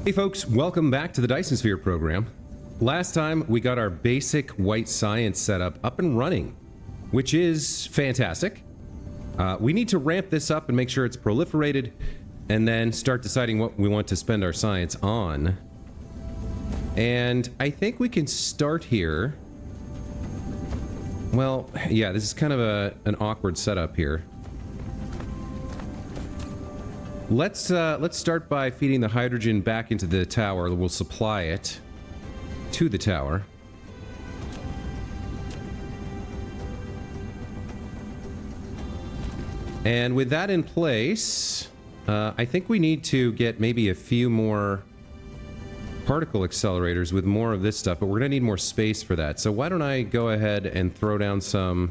Hey folks, welcome back to the Dyson Sphere program. Last time we got our basic white science setup up and running, which is fantastic. We need to ramp this up and make sure it's proliferated, and then start deciding what we want to spend our science on. And I think we can start here. Well, yeah, this is kind of an awkward setup here. Let's start by feeding the hydrogen back into the tower. We'll supply it to the tower. And with that in place, I think we need to get maybe a few more particle accelerators with more of this stuff, but we're gonna need more space for that. So why don't I go ahead and throw down some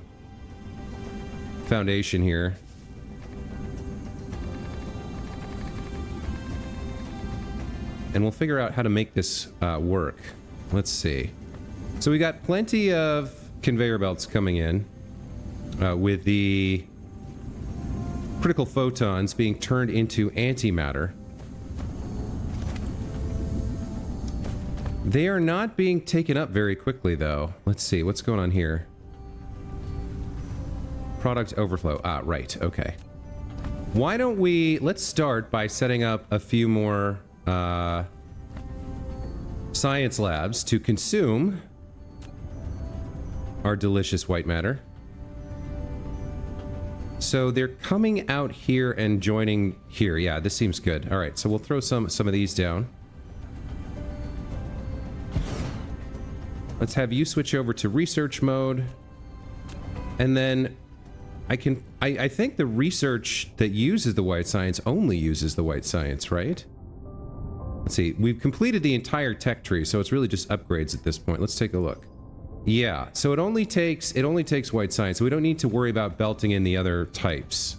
foundation here. And we'll figure out how to make this work. Let's see. So we got plenty of conveyor belts coming in with the critical photons being turned into antimatter. They are not being taken up very quickly, though. Let's see. What's going on here? Product overflow. Ah, right. Okay. Why don't we... Let's start by setting up a few more... science labs to consume our delicious white matter. So they're coming out here and joining here. Yeah, this seems good. All right, so we'll throw some of these down. Let's have you switch over to research mode. And then I think the research that uses the white science only uses the white science, right? Let's see, we've completed the entire tech tree, so it's really just upgrades at this point. Let's take a look. Yeah, so it only takes white science, so we don't need to worry about belting in the other types.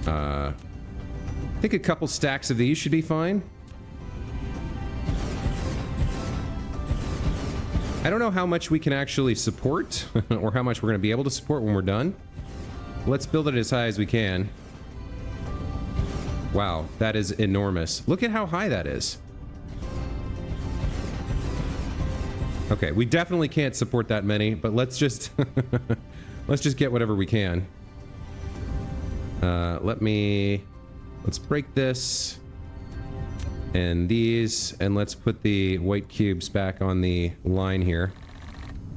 I think a couple stacks of these should be fine. I don't know how much we can actually support, or how much we're going to be able to support when we're done. Let's build it as high as we can. Wow, that is enormous. Look at how high that is. Okay, we definitely can't support that many, but let's just... let's just get whatever we can. Let's break this. And these, and let's put the white cubes back on the line here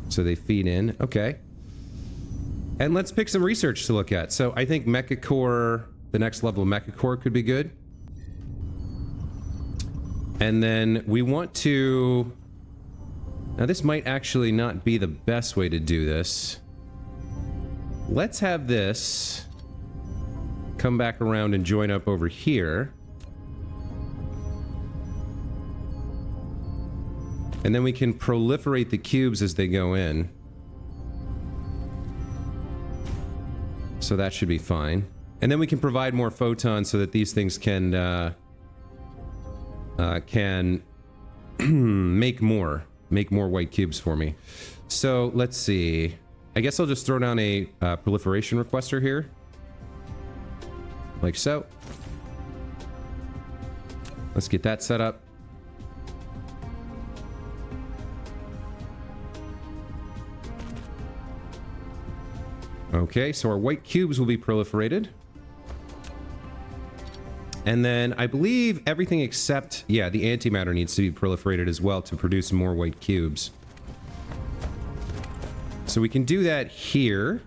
so they feed in. Okay. And let's pick some research to look at. So I think Mecha Core, the next level of Mecha Core could be good. And then we want to... Now this might actually not be the best way to do this. Let's have this come back around and join up over here. And then we can proliferate the cubes as they go in. So that should be fine. And then we can provide more photons so that these things can make more white cubes for me. So let's see. I guess I'll just throw down a proliferation requester here. Like so. Let's get that set up. Okay, so our white cubes will be proliferated. And then I believe everything except, yeah, the antimatter needs to be proliferated as well to produce more white cubes. So we can do that here.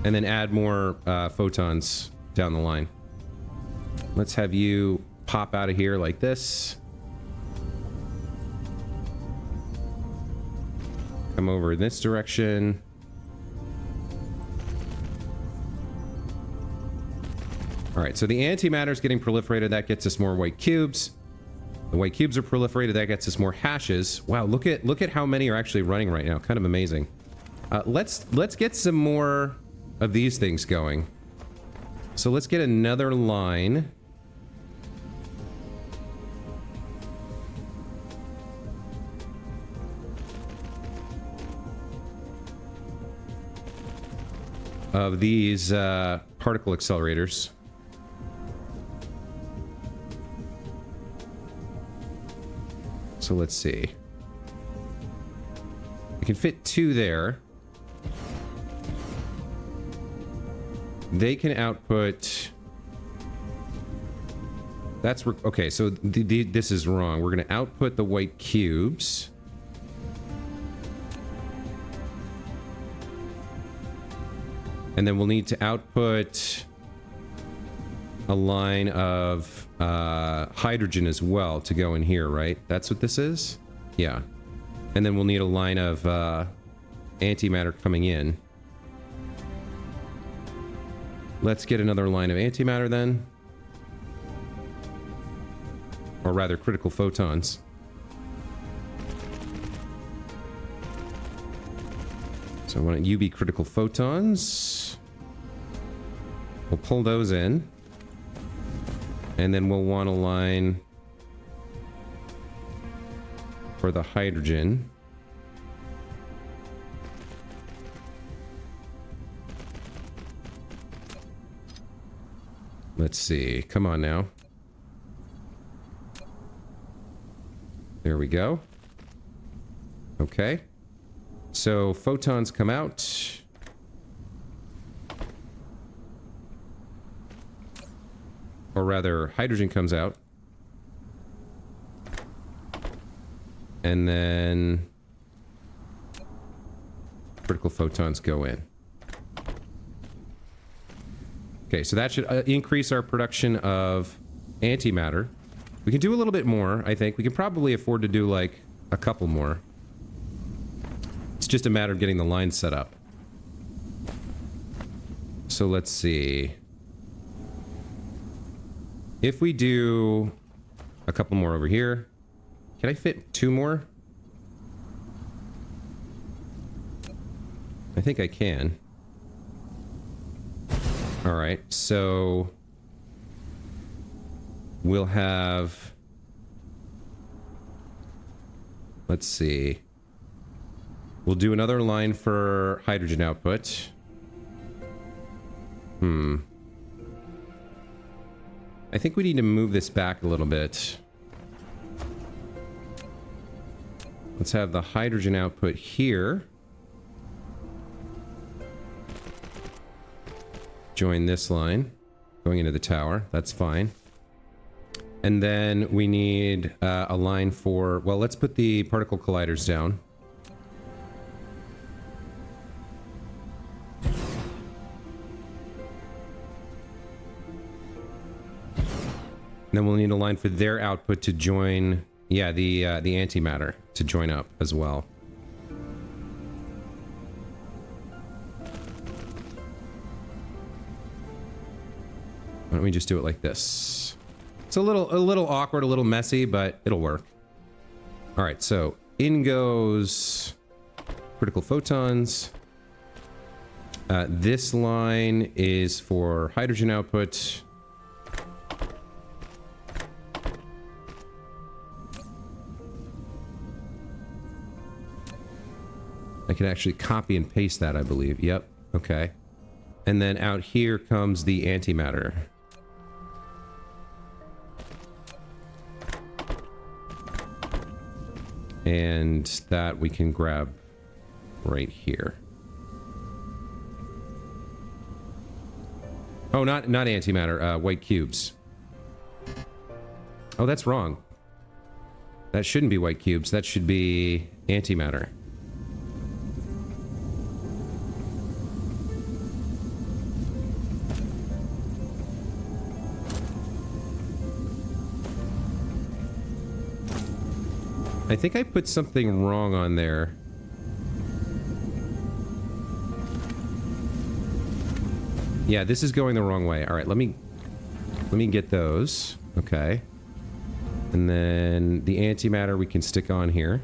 And then add more photons down the line. Let's have you pop out of here like this. Come over in this direction. All right, so the antimatter is getting proliferated. That gets us more white cubes. The white cubes are proliferated. That gets us more hashes. Wow, look at how many are actually running right now. Kind of amazing. Let's get some more of these things going. So let's get another line. of these particle accelerators. So let's see. We can fit 2 there. They can output... That's... Okay, so this is wrong. We're going to output the white cubes. And then we'll need to output a line of hydrogen as well to go in here, right? That's what this is? Yeah. And then we'll need a line of antimatter coming in. Let's get another line of antimatter then. Or rather, critical photons. So why don't you be critical photons? We'll pull those in. And then we'll want a line for the hydrogen. Let's see. Come on now. There we go. Okay. So photons come out. Or rather, hydrogen comes out. And then critical photons go in. Okay, so that should increase our production of antimatter. We can do a little bit more, I think. We can probably afford to do, like, a couple more. It's just a matter of getting the line set up. So let's see. If we do a couple more over here, can I fit 2 more? I think I can. All right, so we'll have, let's see. We'll do another line for hydrogen output. I think we need to move this back a little bit. Let's have the hydrogen output here. Join this line going into the tower. That's fine. And then we need a line for... Well, let's put the particle colliders down. And then we'll need a line for their output to join... Yeah, the antimatter to join up as well. Why don't we just do it like this? It's a little awkward, a little messy, but it'll work. All right, so in goes critical photons. This line is for hydrogen output. I can actually copy and paste that, I believe. Yep. Okay. And then out here comes the antimatter. And that we can grab right here. Oh, not antimatter, white cubes. Oh, that's wrong. That shouldn't be white cubes. That should be antimatter. I think I put something wrong on there. Yeah, this is going the wrong way. All right, let me get those. Okay. And then the antimatter we can stick on here.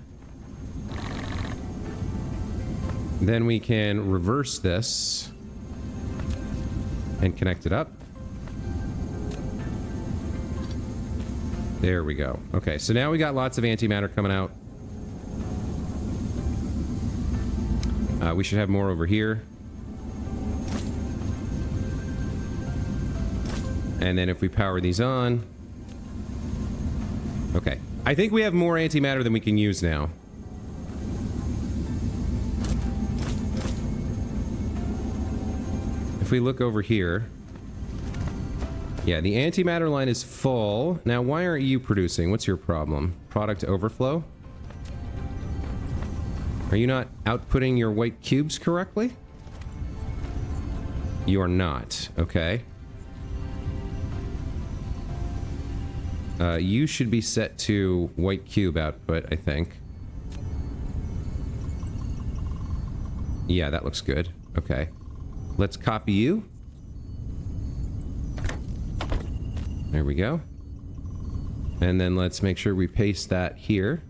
Then we can reverse this and connect it up. There we go. Okay, so now we got lots of antimatter coming out. We should have more over here. And then if we power these on... Okay. I think we have more antimatter than we can use now. If we look over here... Yeah, the antimatter line is full. Now, why aren't you producing? What's your problem? Product overflow? Are you not outputting your white cubes correctly? You are not. Okay. You should be set to white cube output, I think. Yeah, that looks good. Okay. Let's copy you. There we go. And then let's make sure we paste that here.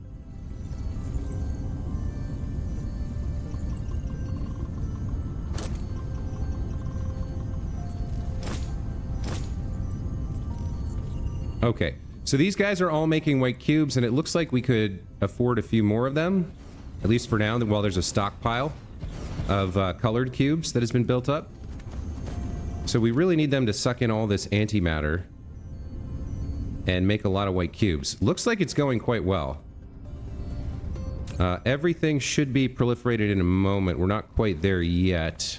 Okay, so these guys are all making white cubes, and it looks like we could afford a few more of them, at least for now, while there's a stockpile of colored cubes that has been built up. So we really need them to suck in all this antimatter and make a lot of white cubes. Looks like it's going quite well. Everything should be proliferated in a moment. We're not quite there yet.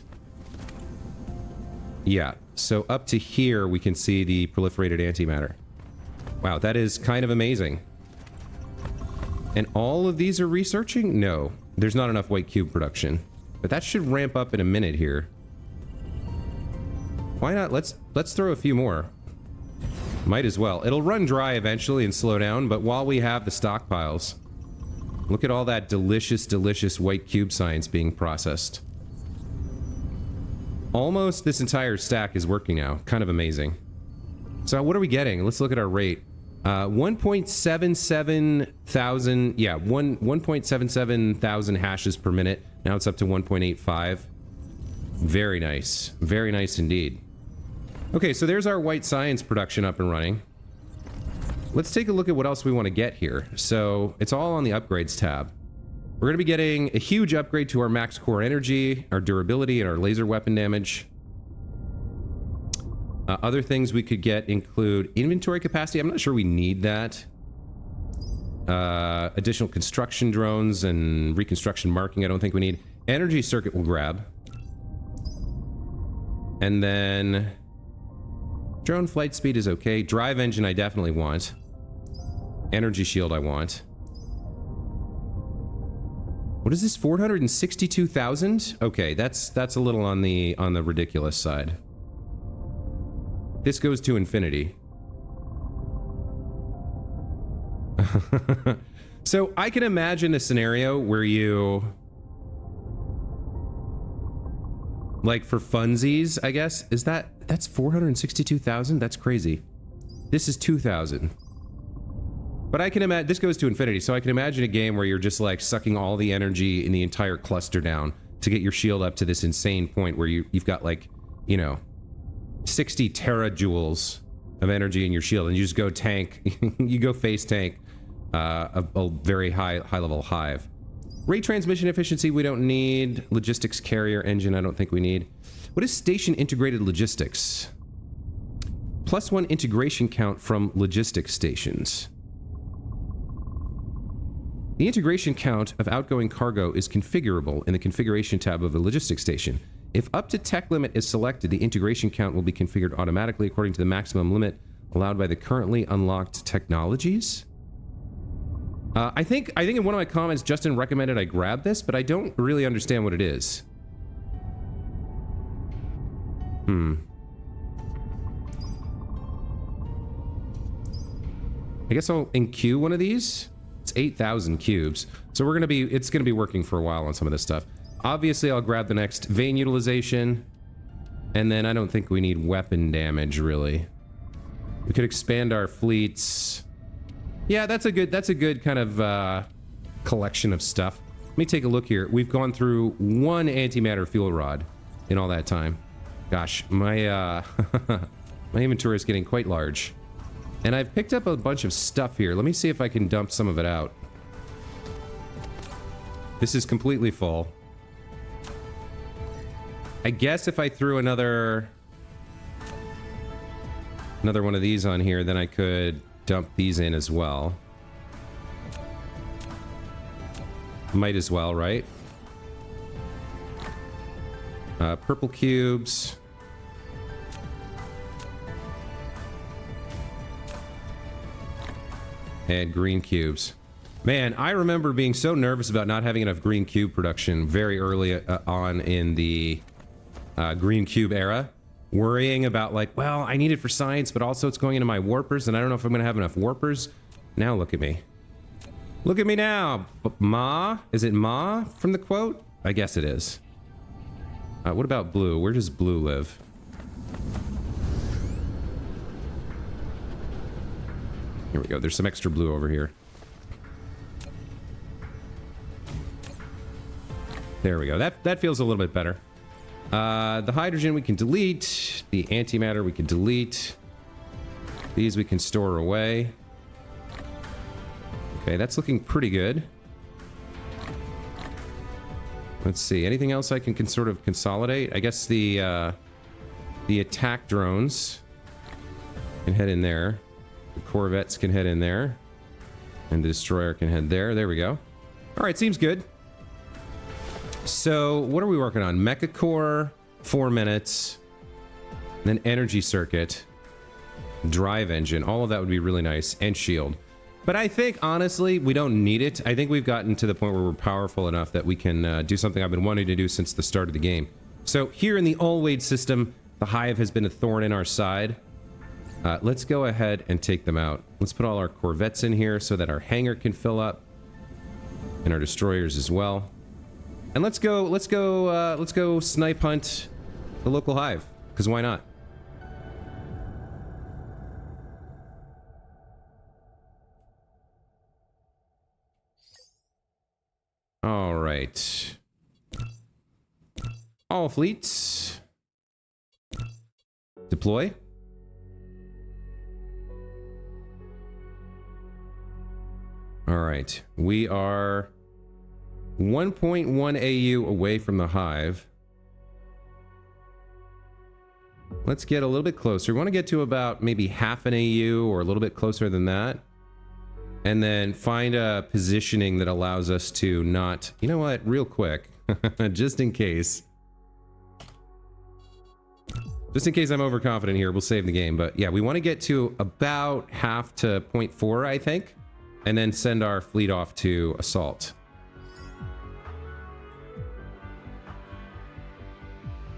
Yeah, so up to here we can see the proliferated antimatter. Wow, that is kind of amazing. And all of these are researching? No, there's not enough white cube production. But that should ramp up in a minute here. Why not? Let's throw a few more. Might as well. It'll run dry eventually and slow down, but while we have the stockpiles, look at all that delicious, delicious white cube science being processed. Almost this entire stack is working now. Kind of amazing. So what are we getting? Let's look at our rate. 1.77 thousand, yeah, 1.77 thousand hashes per minute. Now it's up to 1.85. Very nice. Very nice indeed. Okay, so there's our white science production up and running. Let's take a look at what else we want to get here. So it's all on the upgrades tab. We're going to be getting a huge upgrade to our max core energy, our durability, and our laser weapon damage. Other things we could get include inventory capacity. I'm not sure we need that. Additional construction drones and reconstruction marking I don't think we need. Energy circuit will grab. And then drone flight speed is okay. Drive engine I definitely want. Energy shield I want. What is this? 462,000? Okay, that's a little on the ridiculous side. This goes to infinity. So I can imagine a scenario where you, like for funsies, I guess, that's 462,000? That's crazy. This is 2,000. But I can imagine, this goes to infinity, so I can imagine a game where you're just like sucking all the energy in the entire cluster down to get your shield up to this insane point where you've got like, you know, 60 terajoules of energy in your shield, and you just go tank, you go face tank a very high level hive. Ray transmission efficiency we don't need. Logistics carrier engine I don't think we need. What is station integrated logistics? +1 integration count from logistics stations. The integration count of outgoing cargo is configurable in the configuration tab of the logistics station. If up to tech limit is selected, the integration count will be configured automatically according to the maximum limit allowed by the currently unlocked technologies. I think in one of my comments, Justin recommended I grab this, but I don't really understand what it is. I guess I'll enqueue one of these. It's 8,000 cubes. So it's gonna be working for a while on some of this stuff. Obviously, I'll grab the next vein utilization. And then I don't think we need weapon damage, really. We could expand our fleets. Yeah, that's a good kind of collection of stuff. Let me take a look here. We've gone through 1 antimatter fuel rod in all that time. Gosh, my my inventory is getting quite large. And I've picked up a bunch of stuff here. Let me see if I can dump some of it out. This is completely full. I guess if I threw another another one of these on here, then I could dump these in as well. Might as well, right? Purple cubes. And green cubes. Man, I remember being so nervous about not having enough green cube production very early on in the green cube era. Worrying about like, well, I need it for science, but also it's going into my warpers, and I don't know if I'm going to have enough warpers. Now look at me. Look at me now. Ma? Is it Ma from the quote? I guess it is. What about blue? Where does blue live? Here we go. There's some extra blue over here. There we go. That feels a little bit better. The hydrogen we can delete. The antimatter we can delete. These we can store away. Okay, that's looking pretty good. Let's see. Anything else I can sort of consolidate? I guess the attack drones can head in there. The corvettes can head in there. And the destroyer can head there. There we go. All right, seems good. So, what are we working on? Mecha core, 4 minutes. Then energy circuit. Drive engine. All of that would be really nice. And shield. But I think, honestly, we don't need it. I think we've gotten to the point where we're powerful enough that we can do something I've been wanting to do since the start of the game. So, here in the Always system, the Hive has been a thorn in our side. Let's go ahead and take them out. Let's put all our corvettes in here so that our hangar can fill up. And our destroyers as well. And let's go snipe hunt the local Hive. Because why not? All right. All fleets. Deploy. All right. We are 1.1 AU away from the Hive. Let's get a little bit closer. We want to get to about maybe half an AU or a little bit closer than that. And then find a positioning that allows us to not... You know what? Real quick. Just in case. Just in case I'm overconfident here, we'll save the game. But yeah, we want to get to about half to 0.4, I think. And then send our fleet off to assault.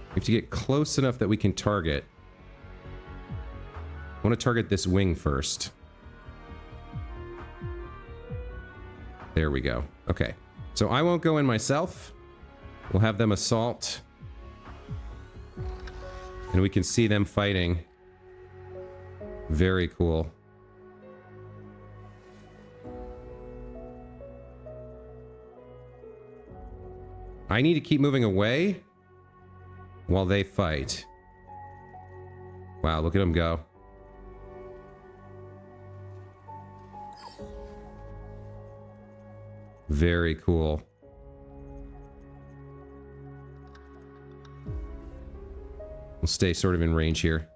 We have to get close enough that we can target. I want to target this wing first. There we go. Okay. So I won't go in myself. We'll have them assault. And we can see them fighting. Very cool. I need to keep moving away while they fight. Wow, look at them go. Very cool. We'll stay sort of in range here.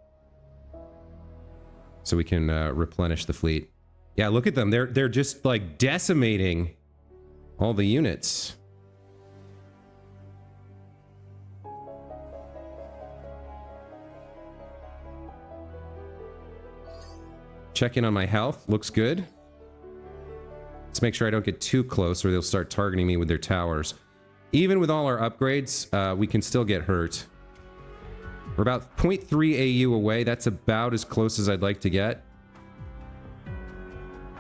So we can replenish the fleet. Yeah, look at them. They're just like decimating all the units. Check in on my health. Looks good. Let's make sure I don't get too close or they'll start targeting me with their towers. Even with all our upgrades, we can still get hurt. We're about 0.3 AU away. That's about as close as I'd like to get.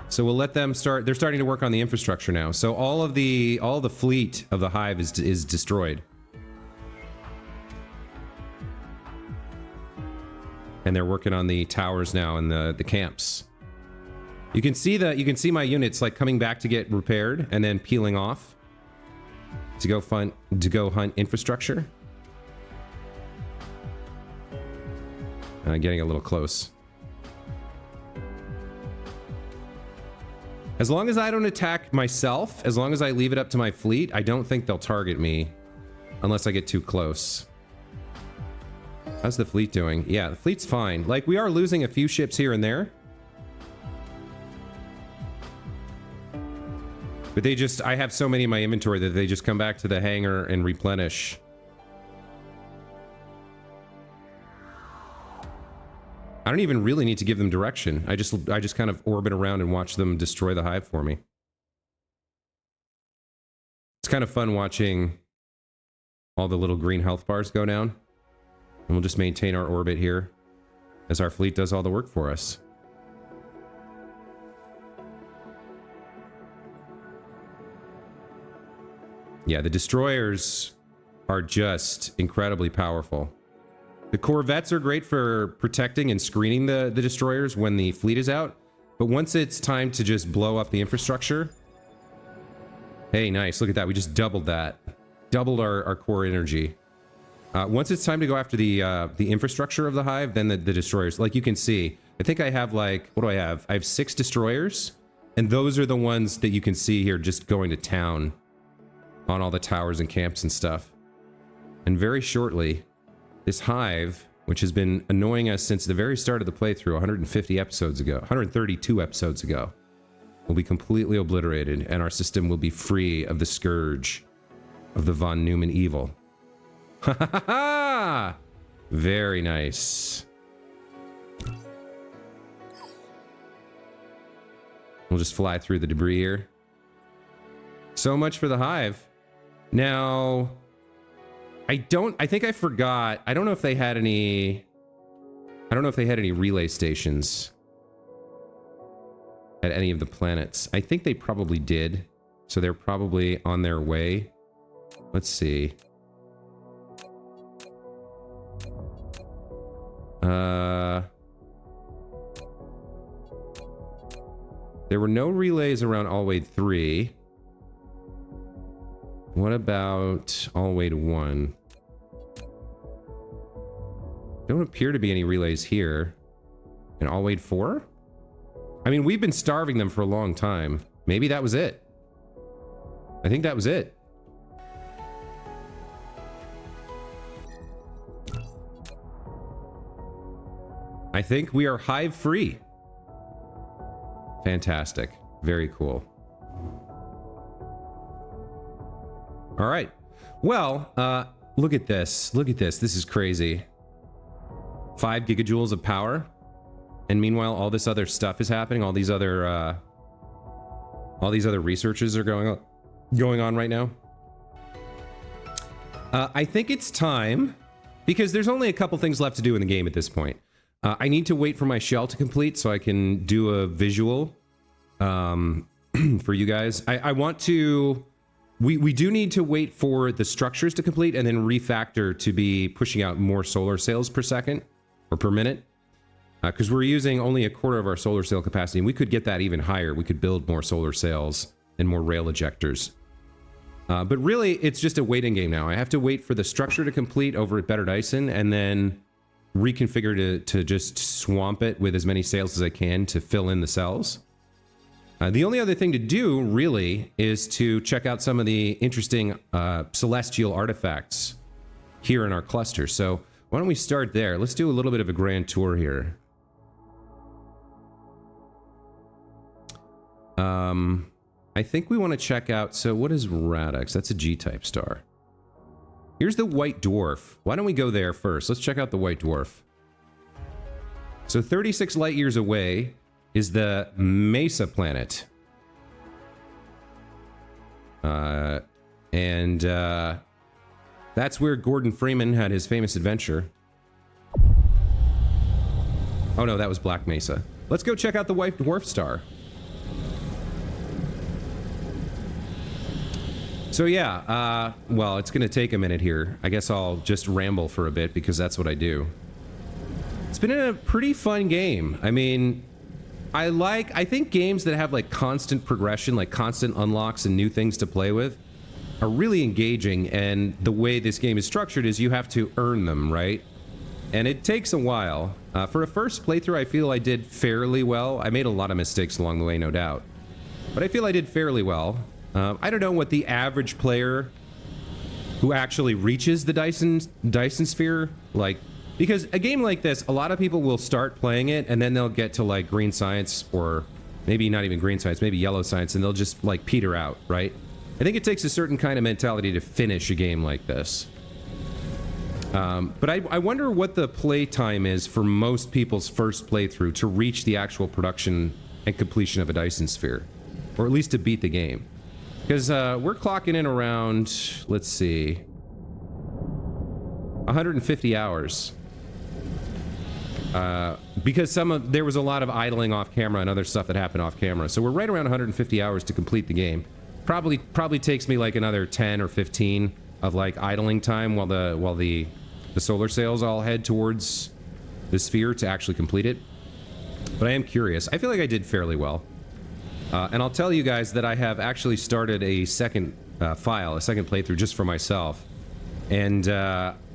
So we'll let them start. They're starting to work on the infrastructure now. So all the fleet of the Hive is destroyed. And they're working on the towers now and the camps. You can see my units like coming back to get repaired and then peeling off to go hunt infrastructure. Getting a little close. As long as I don't attack myself, as long as I leave it up to my fleet, I don't think they'll target me unless I get too close. How's the fleet doing? Yeah, the fleet's fine. Like, we are losing a few ships here and there. But they just, I have so many in my inventory that they just come back to the hangar and replenish. I don't even really need to give them direction. I just kind of orbit around and watch them destroy the hive for me. It's kind of fun watching all the little green health bars go down. And we'll just maintain our orbit here as our fleet does all the work for us. Yeah, the destroyers are just incredibly powerful. The corvettes are great for protecting and screening the destroyers when the fleet is out. But once it's time to just blow up the infrastructure... Hey, nice. Look at that. We just doubled that. Doubled our core energy. Once it's time to go after the infrastructure of the hive, then the destroyers... Like you can see, I think I have like... What do I have? I have 6 destroyers. And those are the ones that you can see here just going to town on all the towers and camps and stuff. And very shortly... This hive, which has been annoying us since the very start of the playthrough 150 episodes ago, 132 episodes ago, will be completely obliterated, and our system will be free of the scourge of the von Neumann evil. Ha ha ha ha! Very nice. We'll just fly through the debris here. So much for the hive. Now... I think I forgot. I don't know if they had any... I don't know if they had any relay stations at any of the planets. I think they probably did. So they're probably on their way. Let's see. There were no relays around Alwade 3. What about Alwade 1? Don't appear to be any relays here. And Alwade 4? I mean, we've been starving them for a long time. Maybe that was it. I think that was it. I think we are hive free. Fantastic. Very cool. All right. Well, look at this. Look at this. This is crazy. 5 gigajoules of power. And meanwhile, all this other stuff is happening. All these other researches are going on right now. I think it's time, because there's only a couple things left to do in the game at this point. I need to wait for my shell to complete so I can do a visual for you guys. I want to... We do need to wait for the structures to complete and then refactor to be pushing out more solar sails per second or per minute. Because we're using only a quarter of our solar sail capacity, and we could get that even higher. We could build more solar sails and more rail ejectors. But really, it's just a waiting game now. I have to wait for the structure to complete over at Better Dyson and then reconfigure to just swamp it with as many sails as I can to fill in the cells. The only other thing to do, really, is to check out some of the interesting celestial artifacts here in our cluster. So why don't we start there? Let's do a little bit of a grand tour here. I think we want to check out... So what is Radix? That's a G-type star. Here's the White Dwarf. Why don't we go there first? Let's check out the White Dwarf. So 36 light years away is the Mesa planet. That's where Gordon Freeman had his famous adventure. Oh no, that was Black Mesa. Let's go check out the White Dwarf star. So yeah, well, it's gonna take a minute here. I guess I'll just ramble for a bit because that's what I do. It's been a pretty fun game. I mean, I think games that have like constant progression, like constant unlocks and new things to play with are really engaging, and the way this game is structured is you have to earn them, right? And it takes a while. For a first playthrough, I feel I did fairly well. I made a lot of mistakes along the way, no doubt. But I feel I did fairly well. I don't know what the average player who actually reaches the Dyson sphere, like, Because a game like this, a lot of people will start playing it and then they'll get to like green science, or maybe not even green science, maybe yellow science, and they'll just like peter out, right? I think it takes a certain kind of mentality to finish a game like this. But I wonder what the play time is for most people's first playthrough to reach the actual production and completion of a Dyson sphere, or at least to beat the game. Because we're clocking in around, let's see, 150 hours. Because there was a lot of idling off camera and other stuff that happened off camera. So we're right around 150 hours to complete the game. Probably takes me like another 10 or 15 of like idling time while the solar sails all head towards the sphere to actually complete it. But I am curious. I feel like I did fairly well. And I'll tell you guys that I have actually started a second second playthrough just for myself. And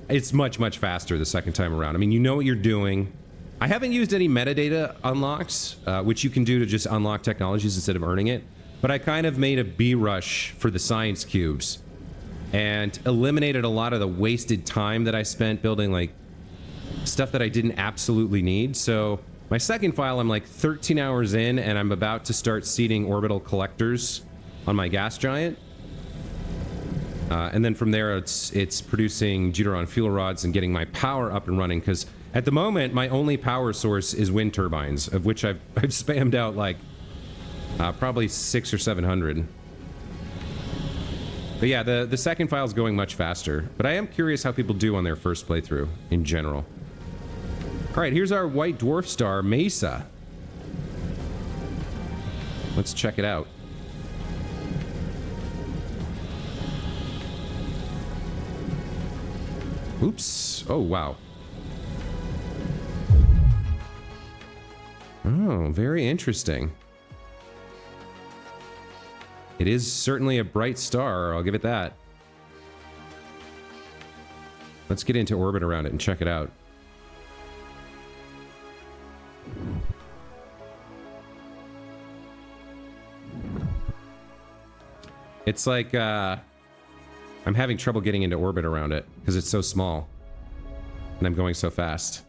it's much, much faster the second time around. I mean, you know what you're doing. I haven't used any metadata unlocks, which you can do to just unlock technologies instead of earning it. But I kind of made a B-rush for the science cubes and eliminated a lot of the wasted time that I spent building like stuff that I didn't absolutely need. So my second file, I'm like 13 hours in, and I'm about to start seeding orbital collectors on my gas giant. And then from there, it's producing deuteron fuel rods and getting my power up and running, because at the moment, my only power source is wind turbines, of which I've spammed out like probably 600 or 700. But yeah, the second file is going much faster. But I am curious how people do on their first playthrough in general. All right, here's our white dwarf star, Mesa. Let's check it out. Oops. Oh, wow. Oh, very interesting. It is certainly a bright star, I'll give it that. Let's get into orbit around it and check it out. It's like, I'm having trouble getting into orbit around it because it's so small and I'm going so fast.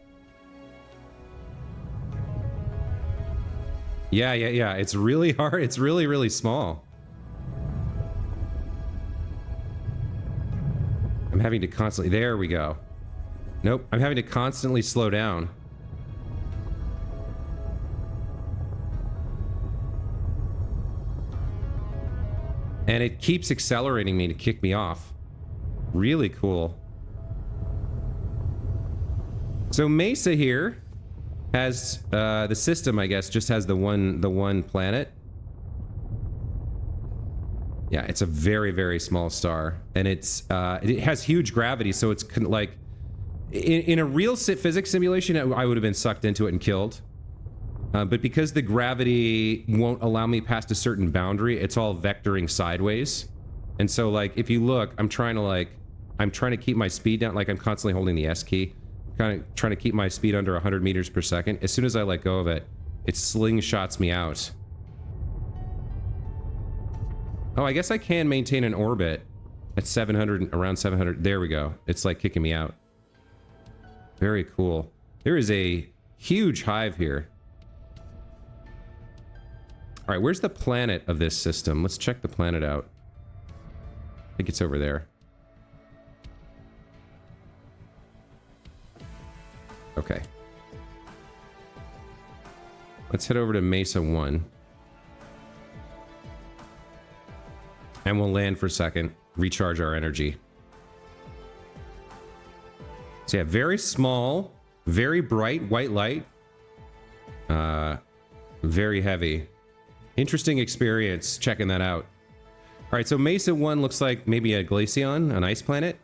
Yeah. It's really hard. It's really, really small. I'm having to constantly... There we go. Nope. I'm having to constantly slow down. And it keeps accelerating me to kick me off. Really cool. So Mesa here has the system, I guess, just has the one planet. Yeah, it's a very, very small star, and it has huge gravity, so it's like in a real physics simulation, I would have been sucked into it and killed. But because the gravity won't allow me past a certain boundary, it's all vectoring sideways. And so, like, if you look, I'm trying to keep my speed down. Like, I'm constantly holding the S key, kind of trying to keep my speed under 100 meters per second. As soon as I let go of it, it slingshots me out. Oh, I guess I can maintain an orbit at 700, around 700. There we go. It's like kicking me out. Very cool. There is a huge hive here. All right, where's the planet of this system? Let's check the planet out. I think it's over there. Okay. Let's head over to Mesa 1. And we'll land for a second, recharge our energy. So yeah, very small, very bright white light. Very heavy. Interesting experience checking that out. All right, so Mesa 1 looks like maybe a glaceon, an ice planet.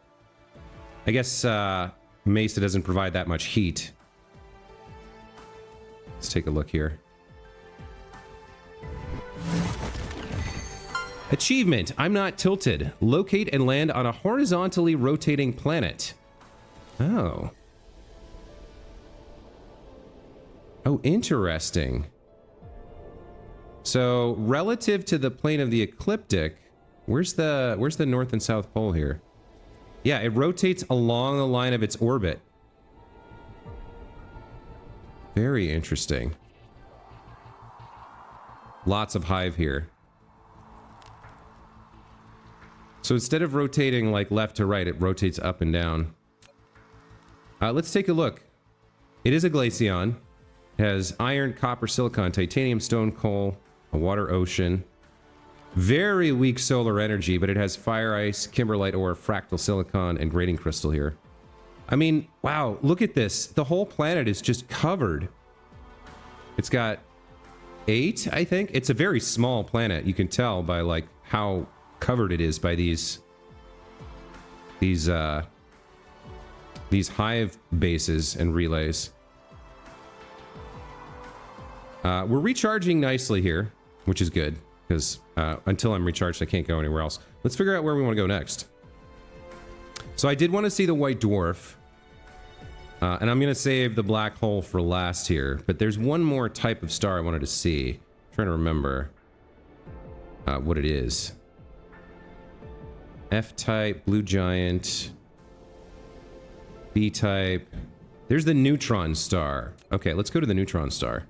I guess Mesa doesn't provide that much heat. Let's take a look here. Achievement, I'm not tilted. Locate and land on a horizontally rotating planet. Oh. Oh, interesting. So, relative to the plane of the ecliptic, where's the north and south pole here? Yeah, it rotates along the line of its orbit. Very interesting. Lots of hive here. So instead of rotating like left to right, it rotates up and down. Let's take a look. It is a glaceon. It has iron, copper, silicon, titanium, stone, coal, a water ocean. Very weak solar energy, but it has fire ice, kimberlite ore, fractal silicon, and grading crystal here. I mean, wow, look at this. The whole planet is just covered. It's got 8, I think. It's a very small planet. You can tell by like how covered it is by these hive bases and relays. We're recharging nicely here, which is good, because until I'm recharged, I can't go anywhere else. Let's figure out where we want to go next. So I did want to see the white dwarf, and I'm going to save the black hole for last here, but there's one more type of star I wanted to see. I'm trying to remember what it is. F-type, blue giant, B-type. There's the neutron star. Okay, let's go to the neutron star.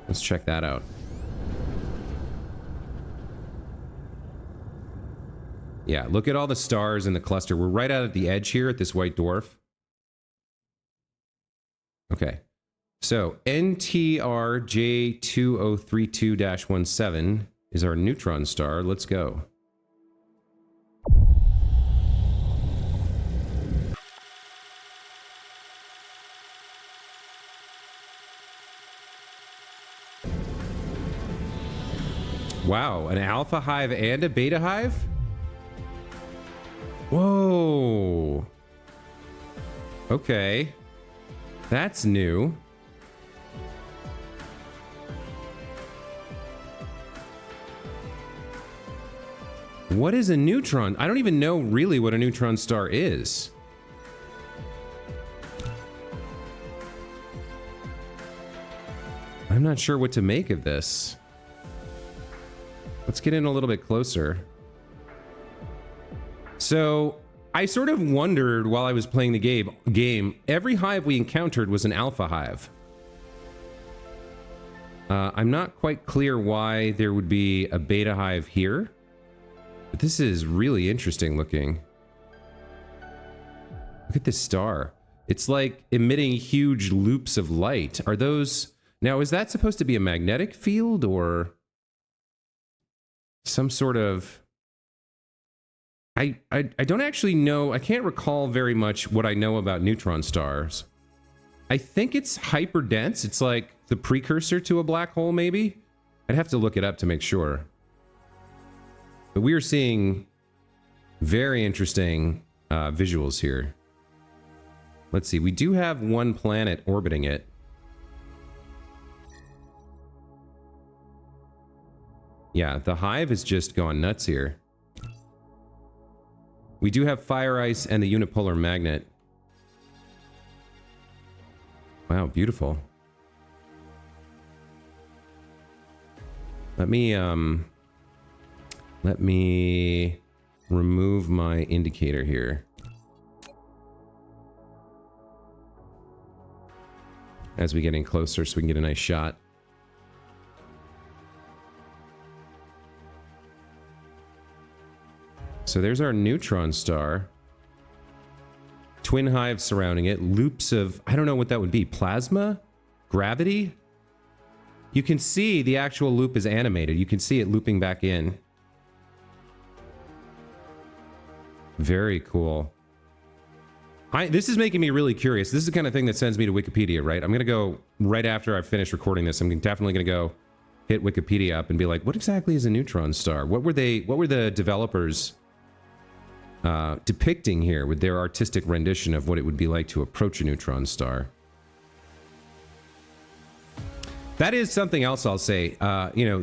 Let's check that out. Yeah, look at all the stars in the cluster. We're right out at the edge here at this white dwarf. Okay. So, NTRJ2032-17 is our neutron star. Let's go. Wow, an alpha hive and a beta hive? Whoa. Okay. That's new. What is a neutron? I don't even know really what a neutron star is. I'm not sure what to make of this. Let's get in a little bit closer. So, I sort of wondered while I was playing the game, every hive we encountered was an alpha hive. I'm not quite clear why there would be a beta hive here. But this is really interesting looking. Look at this star. It's like emitting huge loops of light. Are those... Now, is that supposed to be a magnetic field or some sort of... I don't actually know. I can't recall very much what I know about neutron stars. I think it's hyperdense. It's like the precursor to a black hole, maybe? I'd have to look it up to make sure. But we are seeing very interesting visuals here. Let's see. We do have one planet orbiting it. Yeah, the hive has just gone nuts here. We do have fire ice and the unipolar magnet. Wow, beautiful. Let me remove my indicator here. As we get in closer so we can get a nice shot. So there's our neutron star. Twin hives surrounding it. Loops of, I don't know what that would be. Plasma? Gravity? You can see the actual loop is animated. You can see it looping back in. Very cool. This is making me really curious. This is the kind of thing that sends me to Wikipedia, right? I'm going to go, right after I've finished recording this, I'm definitely going to go hit Wikipedia up and be like, what exactly is a neutron star? What were the developers depicting here with their artistic rendition of what it would be like to approach a neutron star? That is something else I'll say. You know,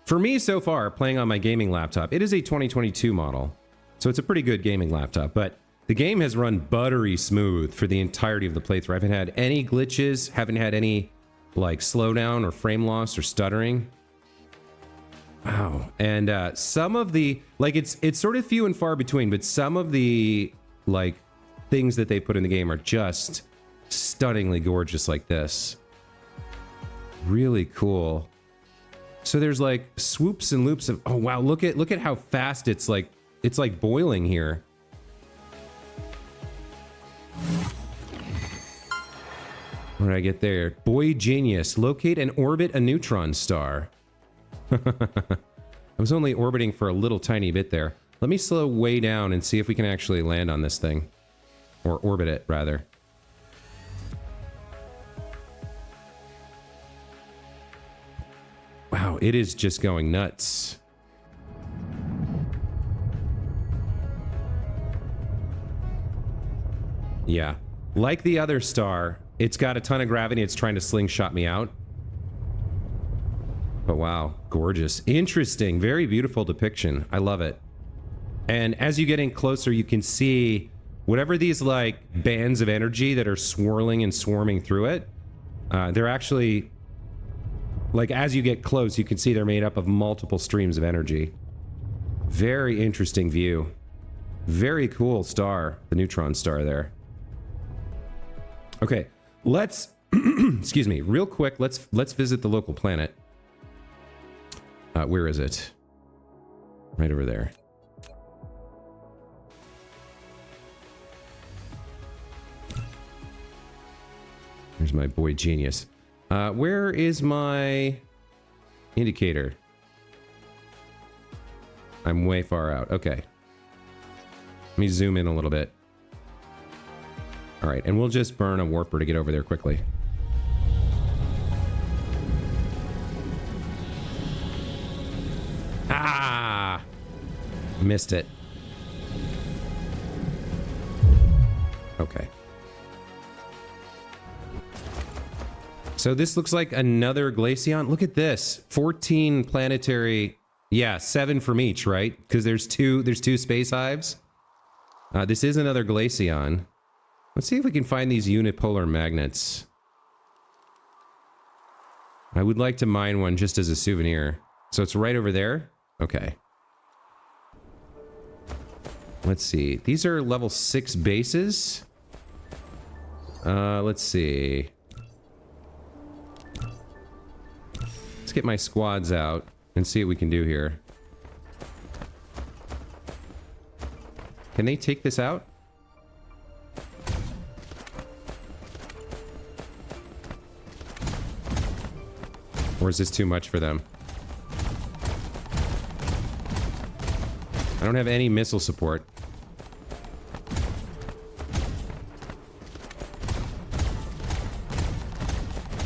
for me so far, playing on my gaming laptop, it is a 2022 model. So it's a pretty good gaming laptop, but the game has run buttery smooth for the entirety of the playthrough. I haven't had any glitches, haven't had any like slowdown or frame loss or stuttering. Wow. And some of the, like, it's sort of few and far between, but some of the like things that they put in the game are just stunningly gorgeous like this. Really cool. So there's like swoops and loops of, oh wow, look at how fast it's like boiling here. What did I get there? Boy genius. Locate and orbit a neutron star. I was only orbiting for a little tiny bit there. Let me slow way down and see if we can actually land on this thing. Or orbit it, rather. Wow, it is just going nuts. Yeah. Like the other star, it's got a ton of gravity. It's trying to slingshot me out. But wow, gorgeous. Interesting. Very beautiful depiction. I love it. And as you get in closer, you can see whatever these like bands of energy that are swirling and swarming through it. They're actually, like as you get close, you can see they're made up of multiple streams of energy. Very interesting view. Very cool star, the neutron star there. Okay, let's, excuse me, real quick, let's visit the local planet. Where is it? Right over there. There's my boy genius. Where is my indicator? I'm way far out. Okay. Let me zoom in a little bit. All right, and we'll just burn a warper to get over there quickly. Ah! Missed it. Okay. So this looks like another glaceon. Look at this. 14 planetary... Yeah, 7 from each, right? Because there's two space hives. This is another glaceon. Let's see if we can find these unipolar magnets. I would like to mine one just as a souvenir. So it's right over there? Okay. Let's see. These are level 6 bases. Let's see. Let's get my squads out and see what we can do here. Can they take this out? Or is this too much for them? I don't have any missile support.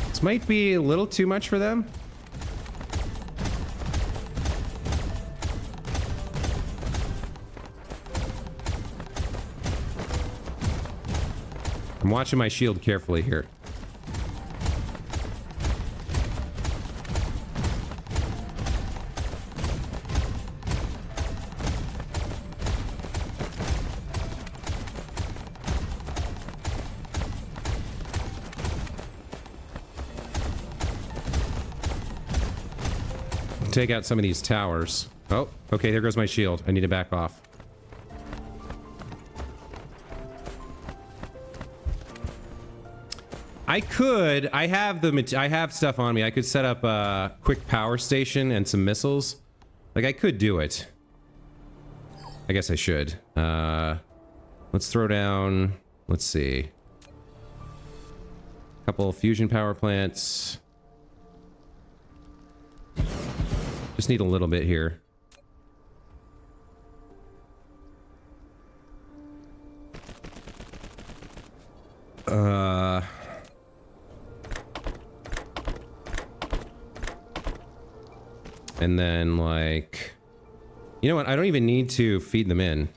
This might be a little too much for them. I'm watching my shield carefully here. Take out some of these towers. Oh, okay, there goes my shield. I need to back off. I have stuff on me. I could set up a quick power station and some missiles. Like, I could do it. I guess I should. Let's throw down, let's see. A couple of fusion power plants. Just need a little bit here. And then, like... You know what? I don't even need to feed them in.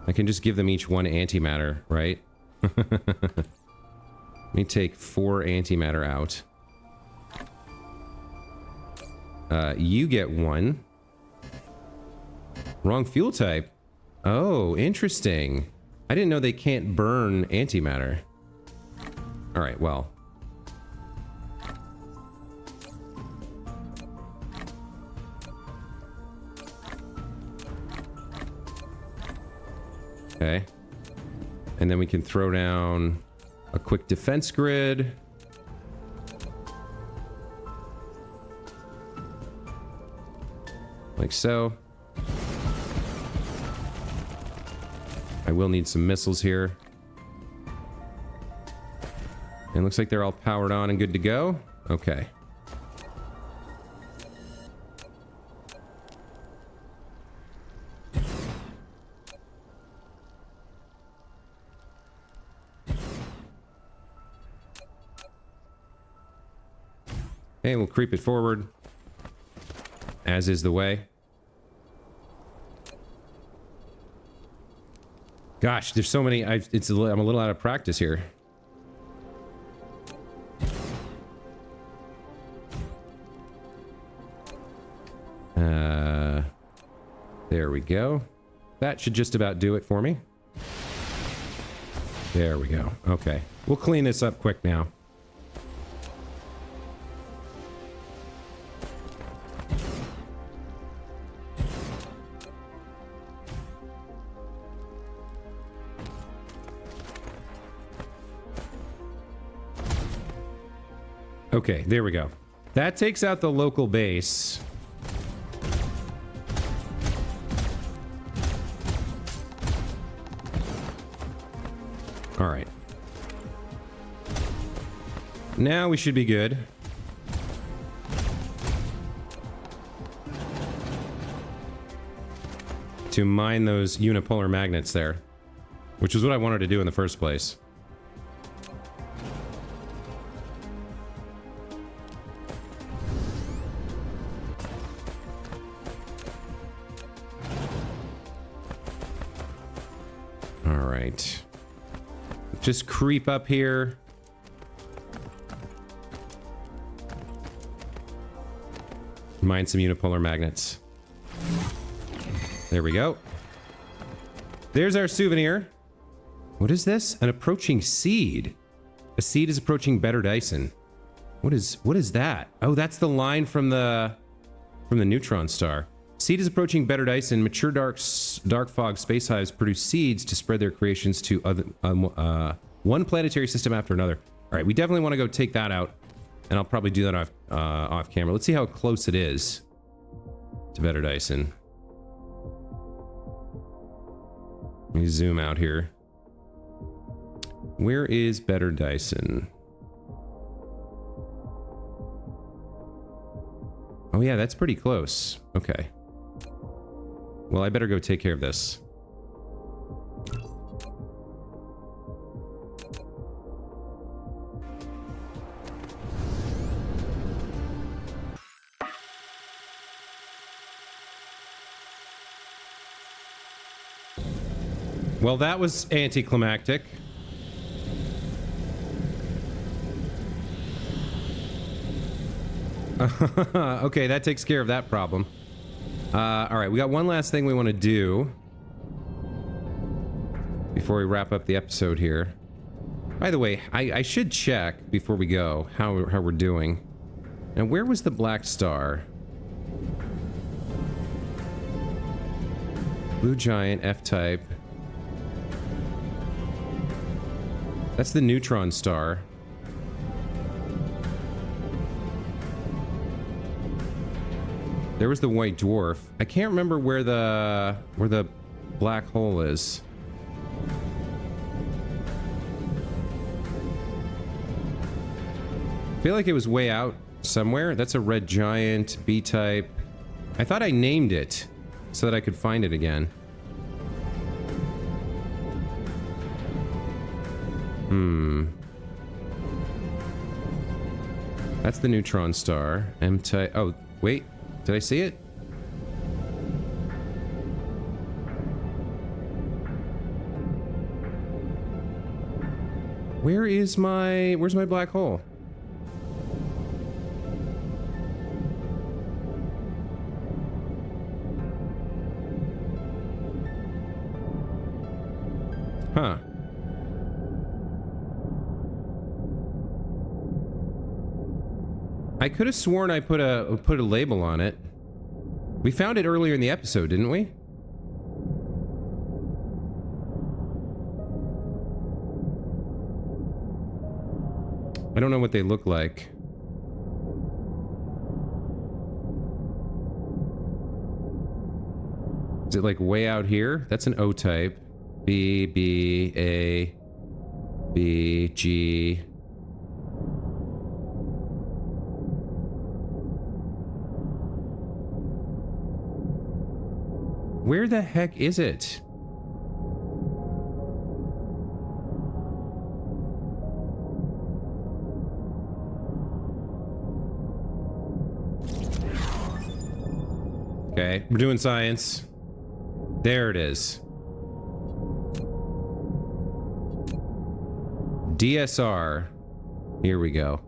I can just give them each one antimatter, right? Let me take 4 antimatter out. You get 1. Wrong fuel type. Oh, interesting. I didn't know they can't burn antimatter. Alright, well. Okay. And then we can throw down a quick defense grid. Like so. I will need some missiles here. And looks like they're all powered on and good to go. Okay. Okay, we'll creep it forward, as is the way. Gosh, there's so many. I'm a little out of practice here. There we go. That should just about do it for me. There we go. Okay, we'll clean this up quick now. Okay, there we go. That takes out the local base. All right. Now we should be good. To mine those unipolar magnets there, which is what I wanted to do in the first place. Just creep up here. Mine some unipolar magnets. There we go. There's our souvenir. What is this? An approaching seed. A seed is approaching better Dyson. What is that? Oh, that's the line from the neutron star. Seed is approaching better Dyson. Mature dark fog space hives produce seeds to spread their creations to other, one planetary system after another. All right, we definitely want to go take that out, and I'll probably do that off camera. Let's see how close it is to better Dyson. Let me zoom out here. Where is better Dyson? Oh yeah, that's pretty close. Okay. Well, I better go take care of this. Well, that was anticlimactic. Okay, that takes care of that problem. All right, we got one last thing we want to do before we wrap up the episode here. By the way, I should check before we go how we're doing. Now, where was the black star? Blue giant, F-type. That's the neutron star. There was the white dwarf. I can't remember where the black hole is. I feel like it was way out somewhere. That's a red giant, B-type. I thought I named it so that I could find it again. That's the neutron star. M-type. Oh, wait. Did I see it? Where's my black hole? Huh. I could have sworn I put a label on it. We found it earlier in the episode, didn't we? I don't know what they look like. Is it like way out here? That's an O type. B, B, A, B, G. Where the heck is it? Okay, we're doing science. There it is. DSR. Here we go.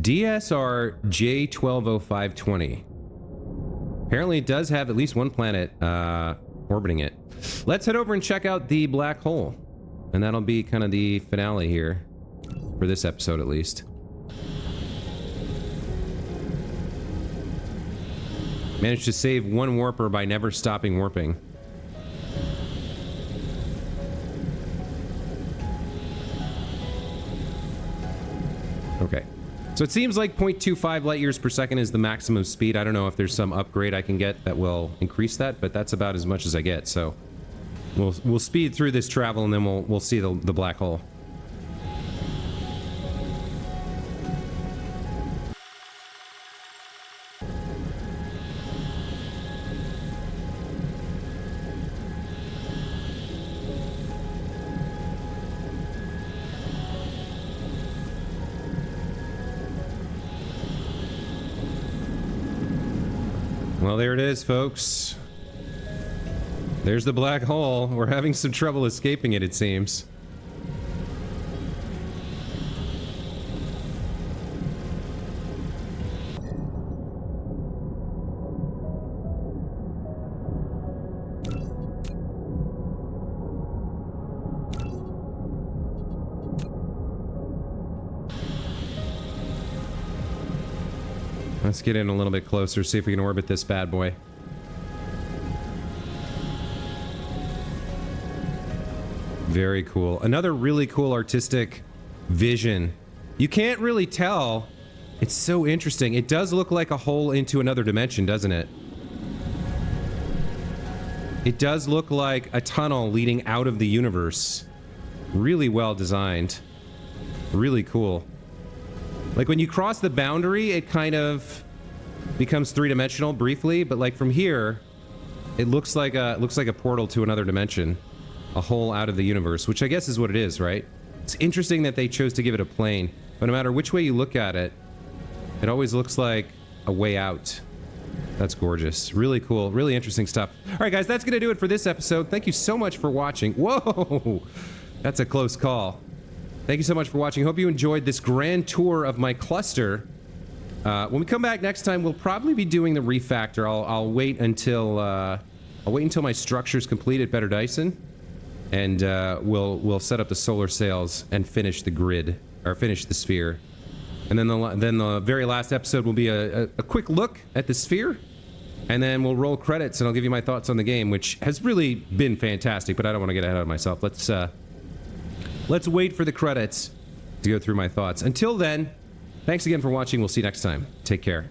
DSR J120520. Apparently it does have at least one planet orbiting it. Let's head over and check out the black hole. And that'll be kind of the finale here. For this episode, at least. Managed to save one warper by never stopping warping. Okay. So it seems like 0.25 light years per second is the maximum speed. I don't know if there's some upgrade I can get that will increase that, but that's about as much as I get. So we'll speed through this travel and then we'll see the black hole. Well, there it is, folks. There's the black hole. We're having some trouble escaping it, it seems. Let's get in a little bit closer, see if we can orbit this bad boy. Very cool. Another really cool artistic vision. You can't really tell. It's so interesting. It does look like a hole into another dimension, doesn't it? It does look like a tunnel leading out of the universe. Really well designed. Really cool. Like when you cross the boundary, it kind of becomes three-dimensional briefly, but like from here, it looks like a portal to another dimension, a hole out of the universe, which I guess is what it is, right? It's interesting that they chose to give it a plane, but no matter which way you look at it, it always looks like a way out. That's gorgeous. Really cool. Really interesting stuff. All right, guys, that's gonna do it for this episode. Thank you so much for watching. Whoa, that's a close call. Thank you so much for watching. Hope you enjoyed this grand tour of my cluster. When we come back next time, we'll probably be doing the refactor. I'll wait until my structure's complete at Better Dyson, and we'll set up the solar sails and finish the grid, or finish the sphere. And then the very last episode will be a quick look at the sphere, and then we'll roll credits, and I'll give you my thoughts on the game, which has really been fantastic. But I don't want to get ahead of myself. Let's wait for the credits to go through my thoughts. Until then, thanks again for watching. We'll see you next time. Take care.